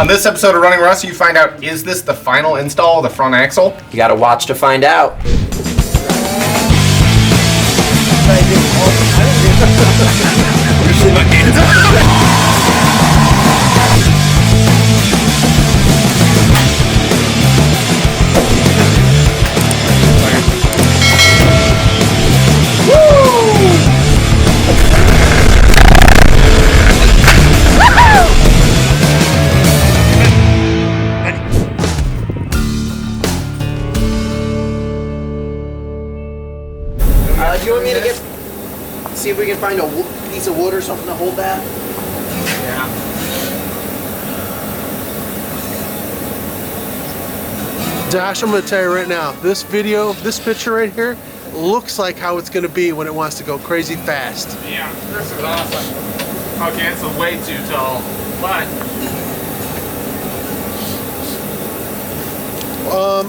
On this episode of Running Rust, you find out, is this the final install of the front axle? You gotta watch to find out. Do you want me to see if we can find a piece of wood or something to hold that? Yeah. Josh, I'm going to tell you right now, this picture right here, looks like how it's going to be when it wants to go crazy fast. Yeah, this is awesome. Okay, it's way too tall, but...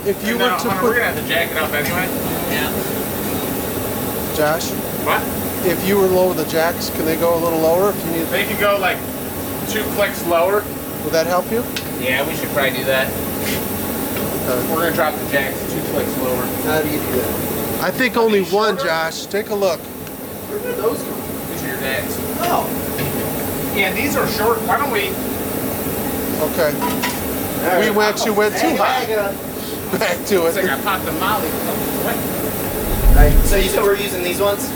if you were to we're put... going to have to jack it up anyway. Yeah. Josh? What? If you were lower the jacks, can they go a little lower if you need? They could go like 2 clicks lower. Would that help you? Yeah, we should probably do that. We're going to drop the jacks 2 clicks lower. How do you do that? I think only one, Josh. Take a look. Where did those come from? These are your jacks. Oh. Yeah, these are short. Why don't we... Okay. Right. We actually went too high. Back to It's like it. I popped the molly. Right. So you said we're using these ones?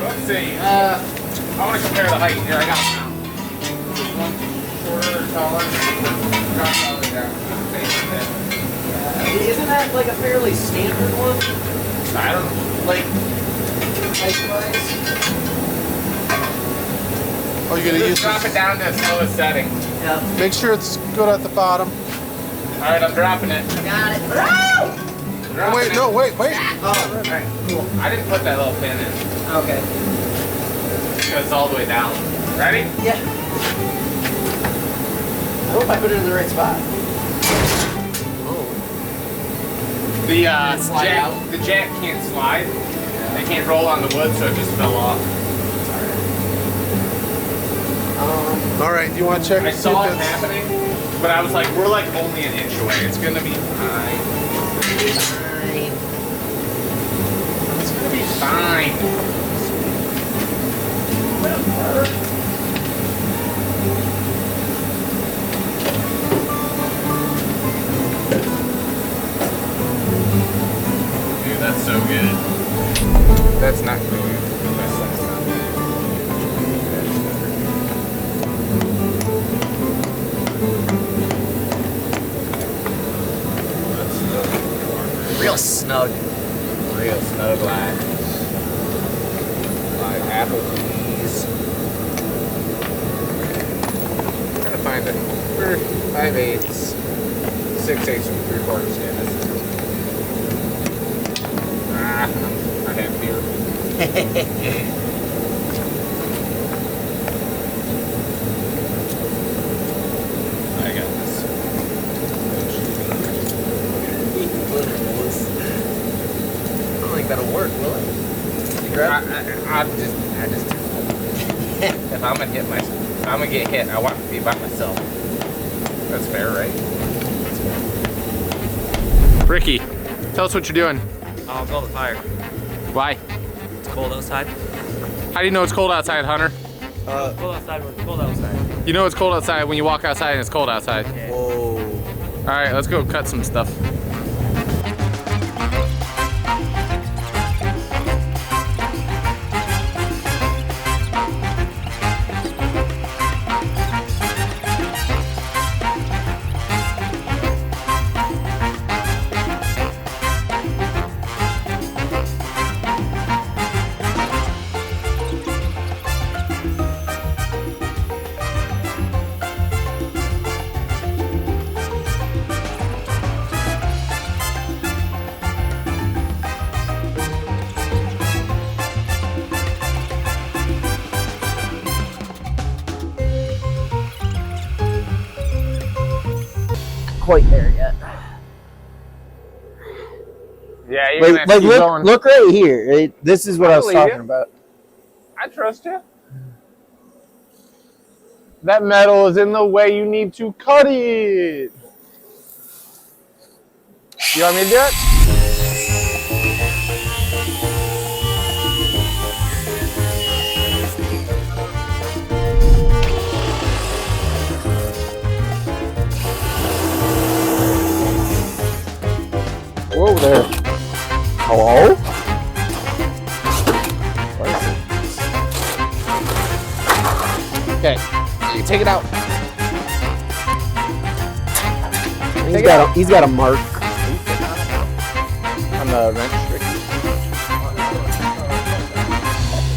Let's see. I want to compare the height. Here, I got them now. This is one shorter or taller. Drop all the way down. Isn't that like a fairly standard one? I don't know. Like, Height-wise? Oh, you're gonna use just drop it down to its lowest setting. Yeah. Make sure it's good at the bottom. All right, I'm dropping it. Got it. Oh! Dropping Wait, it. no, wait. All right. Cool. I didn't put that little pin in. Okay. Because it's all the way down. Ready? Yeah. I hope I put it in the right spot. The slide jack, out? the jack can't slide. They can't roll on the wood, so it just fell off. All right, do you want to check? I to see saw if it it's- happening, but I was like, we're like only an inch away. It's gonna be fine. It's gonna be fine. Dude, that's so good. That's not good. That's not good. Real snug. Real snug like Applebee's. I'm trying to find it. We're 5/8, 6/8 and 3/4 standard. I have beer. I got this. I don't think that'll work, will it? You grab it? I just. If I'm gonna get hit, I want to be by myself. That's fair, right? Ricky, tell us what you're doing. I'll build a fire. Why? It's cold outside. How do you know it's cold outside, Hunter? It's cold outside when it's cold outside. You know it's cold outside when you walk outside and it's cold outside. Yeah. Whoa. All right, let's go cut some stuff. Quite there yet. Yeah, you're Like, gonna keep going. look right here. This is what I was believe talking you. about. I trust you. That metal is in the way. You need to cut it. You want me to do it? Whoa there. Hello? Okay, you take it out. He's got a mark. On the wrench.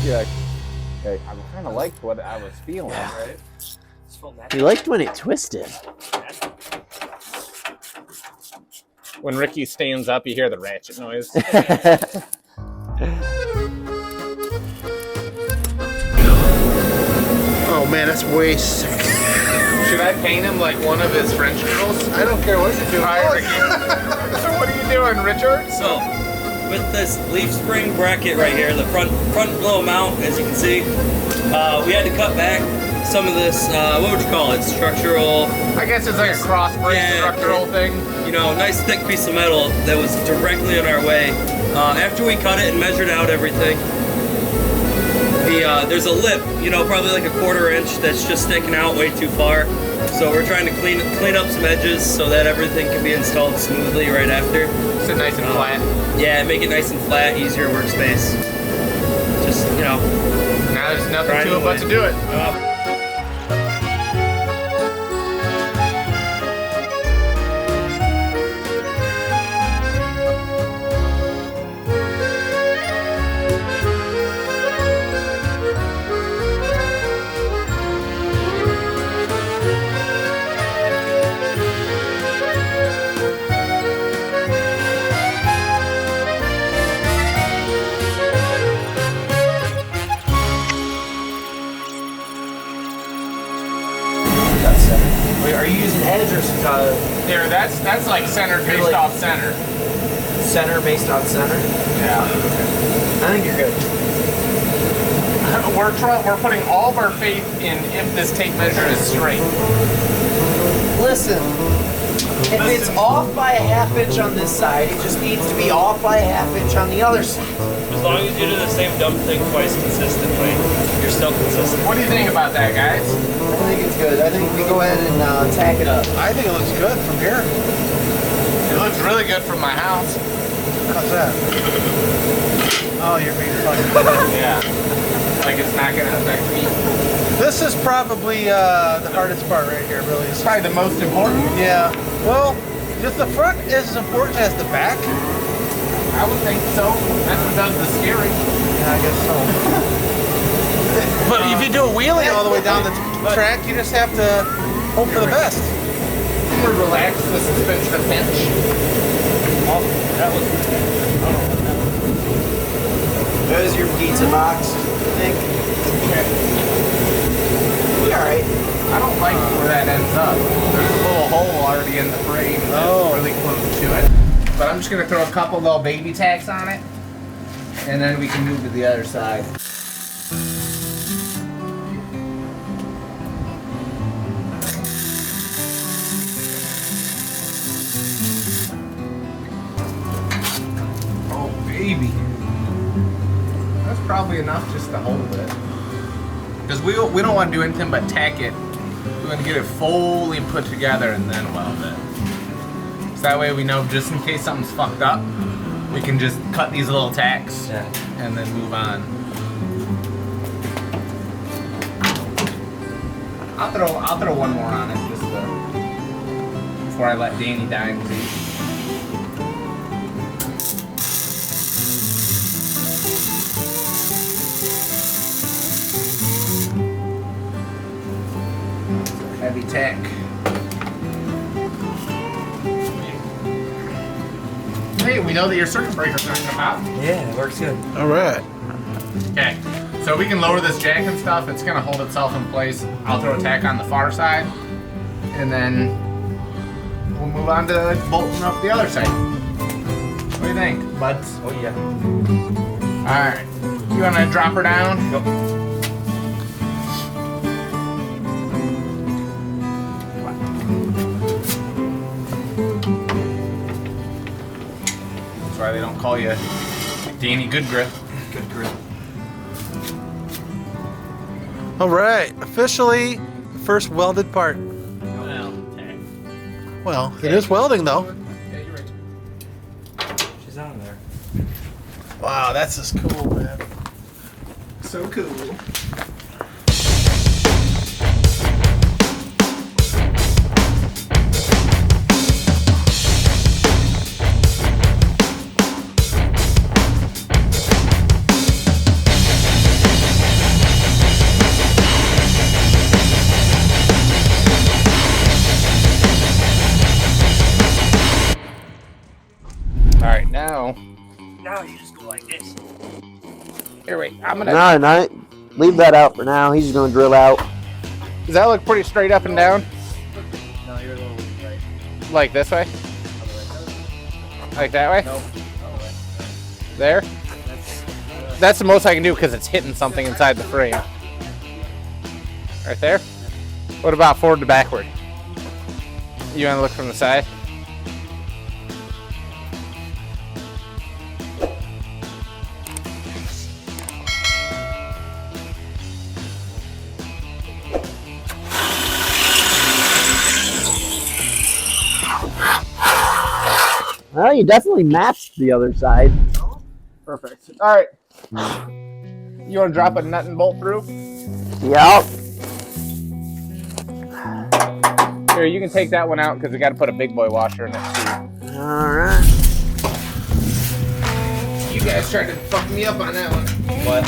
Yeah. Okay, I kind of liked what I was feeling. Right? He liked when it twisted. When Ricky stands up, you hear the ratchet noise. Oh man, that's way sick. Should I paint him like one of his French girls? I don't care what you do. Hi, Ricky. So what are you doing, Richard? So, with this leaf spring bracket right here, the front little mount, as you can see, we had to cut back some of this, what would you call it, structural, I guess it's like a cross brace structural thing. you know, nice thick piece of metal that was directly in our way. After we cut it and measured out everything, there's a lip, you know, probably like a 1/4 inch that's just sticking out way too far. So we're trying to clean up some edges so that everything can be installed smoothly right after. Sit nice and flat. Yeah, make it nice and flat, easier workspace. Just, you know. Now there's nothing to it but to do it. Wait, are you using edge or There, that's like center based off center. center based on center? Yeah. I think you're good. We're putting all of our faith in if this tape measure is straight. Listen, if it's off by a 1/2 inch on this side, it just needs to be off by a 1/2 inch on the other side. As long as you do the same dumb thing twice consistently, you're still consistent. What do you think about that, guys? I think it's good. I think we go ahead and tack it up. I think it looks good from here. It looks really good from my house. How's that? Oh, you're being fucking. Yeah. Like it's not gonna affect me. This is probably the hardest part right here, really. It's probably the most important. Yeah. Well, just the front is as important as the back. I would think so. That's what does the steering. Yeah, I guess so. But if you do a wheelie all the way down the track, you just have to hope for the best. We're relax the suspension a pinch. Oh, that was. There's your pizza box, I think. Okay. Be alright. I don't like where that ends up. There's a little hole already in the frame that's really close to it. But I'm just gonna throw a couple little baby tacks on it, and then we can move to the other side. Oh baby, that's probably enough just to hold it. Because we don't want to do anything but tack it. We want to get it fully put together and then weld it. So that way we know just in case something's fucked up, we can just cut these little tacks and then move on. I'll throw one more on it just before I let Danny die. Heavy tack. Hey, we know that your circuit breaker's not gonna pop. Yeah, it works good. All right. Okay, so we can lower this jack and stuff. It's gonna hold itself in place. I'll throw a tack on the far side, and then we'll move on to bolting up the other side. What do you think, buds? Oh yeah. All right, you wanna drop her down? Yep. they don't call you Danny Goodgrip. Good grip. All right, officially the first welded part. Well, Tack. Well, it is welding though. Yeah, you're right. She's on there. Wow, that's just cool, man. So cool. Alright, now. Now you just go like this. Here, wait. I'm gonna. No, no, leave that out for now. He's just gonna drill out. Does that look pretty straight up and down? No, you're a little right. Like this way? Like that way? Nope. There? That's the most I can do because it's hitting something inside the frame. Right there? What about forward to backward? You want to look from the side? Well, you definitely matched the other side. Perfect. All right. You want to drop a nut and bolt through? Yep. Here, you can take that one out because we got to put a big boy washer in it too. All right. You guys tried to fuck me up on that one. What?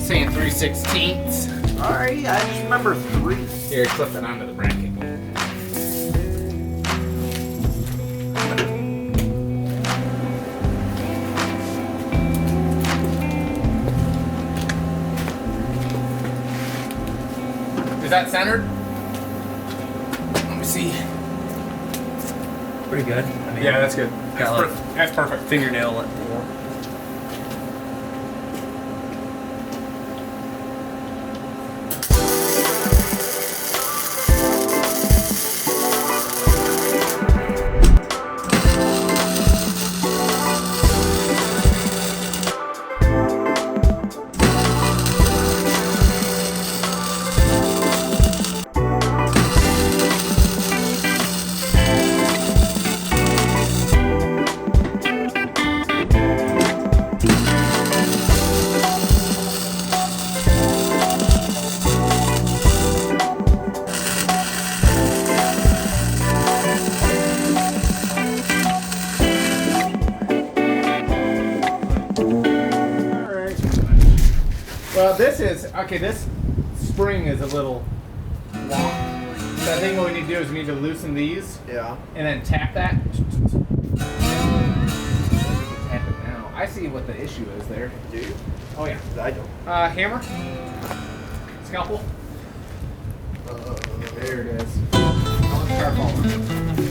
Saying 3/16. Alright, I just remember 3. Here, clip it onto the bracket. Is that centered? Let me see. Pretty good. I mean, Yeah, that's good. Got like That's perfect. fingernail it. Well, this is, okay, this spring is a little long. So I think what we need to do is we need to loosen these Yeah. and then tap that. Tap it now. I see what the issue is there. Do you? Oh yeah. I don't. Hammer? Scalpel? There it is. Sharp all.